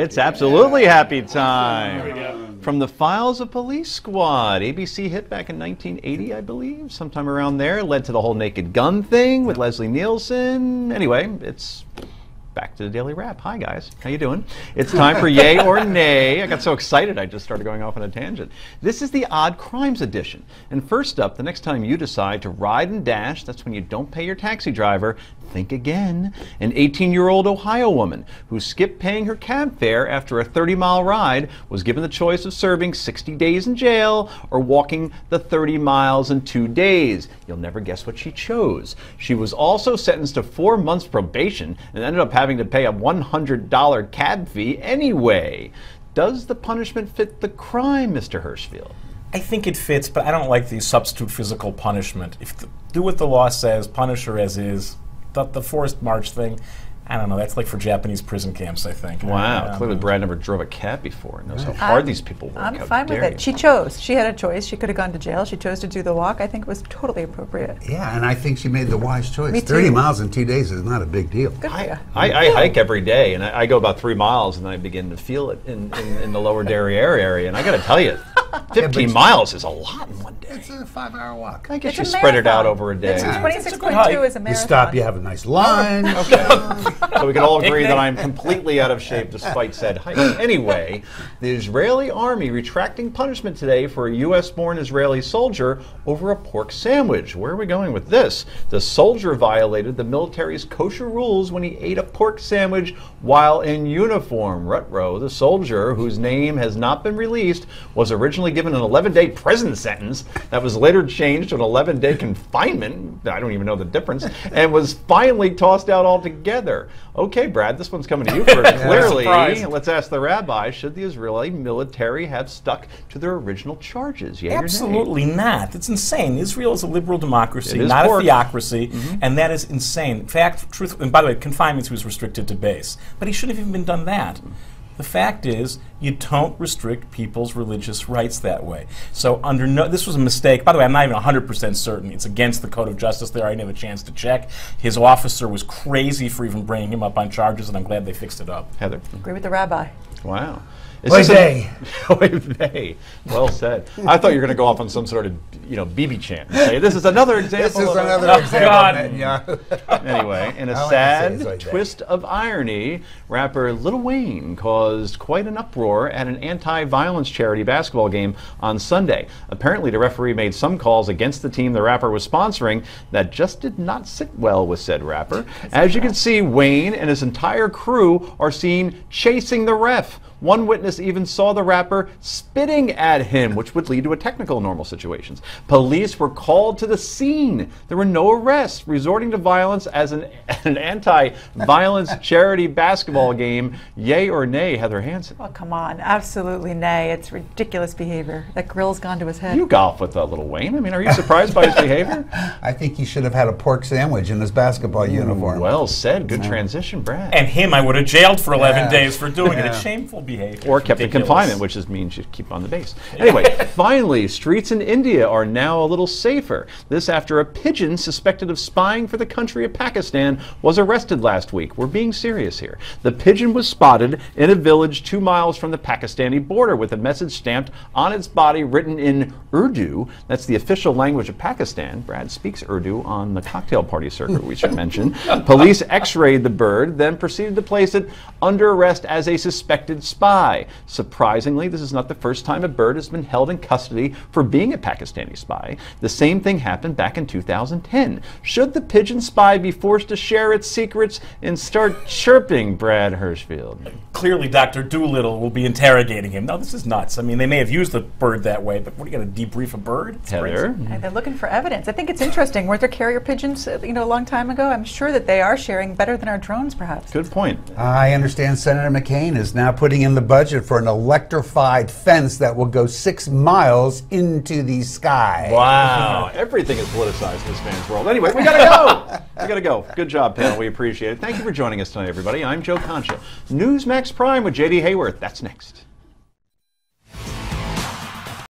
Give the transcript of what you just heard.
It's absolutely happy time. From the Files of Police Squad, ABC hit back in 1980, I believe, sometime around there. Led to the whole Naked Gun thing with Leslie Nielsen. Anyway, it's back to the Daily Wrap. Hi guys, how you doing? It's time for Yay or Nay. I got so excited I just started going off on a tangent. This is the Odd Crimes edition. And first up, the next time you decide to ride and dash, that's when you don't pay your taxi driver, think again. An 18-year-old Ohio woman who skipped paying her cab fare after a 30-mile ride was given the choice of serving 60 days in jail or walking the 30 miles in 2 days. You'll never guess what she chose. She was also sentenced to 4 months probation and ended up having to pay a $100 cab fee anyway. Does the punishment fit the crime, Mr. Hirschfield? I think it fits, but I don't like the substitute physical punishment. Do what the law says, punish her as is. The forced march thing, I don't know, that's like for Japanese prison camps, I think. Wow, clearly Brad never drove a cab before. Knows how hard these people work. I'm fine with it. She chose. She had a choice. She could have gone to jail. She chose to do the walk. I think it was totally appropriate. Yeah, and I think she made the wise choice. Me too. 30 miles in 2 days is not a big deal. Good for you. I hike every day, and I go about 3 miles, and then I begin to feel it in the lower derriere area. And I got to tell you, 15 miles is a lot in one day. It's a 5-hour walk. I guess you spread it out over a day. 26.2 is a marathon. You stop, you have a nice lunch. Okay. So we can all agree that I'm completely out of shape despite said hike. Anyway, the Israeli army retracting punishment today for a U.S.-born Israeli soldier over a pork sandwich. Where are we going with this? The soldier violated the military's kosher rules when he ate a pork sandwich while in uniform. Rutro, the soldier, whose name has not been released, was originally given an 11-day prison sentence that was later changed to an 11-day confinement. I don't even know the difference, and was finally tossed out altogether. Okay, Brad, this one's coming to you first. Clearly, let's ask the rabbi, should the Israeli military have stuck to their original charges? Yea Absolutely not. It's insane. Israel is a liberal democracy, It is not pork. a theocracy, and that is insane. In fact, and by the way, confinement was restricted to base, but he shouldn't have even been done that. The fact is, you don't restrict people's religious rights that way. So this was a mistake. By the way, I'm not even 100% certain. It's against the Code of Justice there. I didn't have a chance to check. His officer was crazy for even bringing him up on charges, and I'm glad they fixed it up. Heather. Agree with the rabbi. Wow. Oy vey. Oy vey. Well said. I thought you were going to go off on some sort of, BB chant. Say, this is another example. This is of another example. God. Anyway, in a I like to say sad it's like twist of irony, rapper Lil Wayne caused quite an uproar at an anti-violence charity basketball game on Sunday. Apparently, the referee made some calls against the team the rapper was sponsoring that just did not sit well with said rapper. As you can see, Wayne and his entire crew are seen chasing the ref. One witness even saw the rapper spitting at him, which would lead to a technical in normal situations. Police were called to the scene. There were no arrests. Resorting to violence as an anti-violence charity basketball game. Yay or nay, Heather Hansen? Well, come on. Absolutely nay. It's ridiculous behavior. That grill's gone to his head. You golf with Lil Wayne. I mean, are you surprised by his behavior? I think he should have had a pork sandwich in his basketball uniform. Well said. Good transition, Brad. And him, I would have jailed for 11 days for doing it. It's shameful behavior. Or kept in confinement, which means you keep on the base. Anyway, finally, streets in India are now a little safer. This after a pigeon suspected of spying for the country of Pakistan was arrested last week. We're being serious here. The pigeon was spotted in a village 2 miles from the Pakistani border with a message stamped on its body written in Urdu. That's the official language of Pakistan. Brad speaks Urdu on the cocktail party circuit, we should mention. Police x-rayed the bird, then proceeded to place it under arrest as a suspected spy. Surprisingly, this is not the first time a bird has been held in custody for being a Pakistani spy. The same thing happened back in 2010. Should the pigeon spy be forced to share its secrets and start chirping, Brad Hirschfield? Clearly, Dr. Doolittle will be interrogating him. No, this is nuts. I mean, they may have used the bird that way, but what, are you going to debrief a bird? It's Heather? They're looking for evidence. I think it's interesting. Weren't there carrier pigeons, a long time ago? I'm sure that they are sharing better than our drones, perhaps. Good point. I understand Senator McCain is now putting in the budget for an electrified fence that will go 6 miles into the sky. Wow. Everything is politicized in this man's world. Anyway, we got to go. We got to go. Good job, panel. We appreciate it. Thank you for joining us tonight, everybody. I'm Joe Concha. Newsmax Prime with J.D. Hayworth. That's next.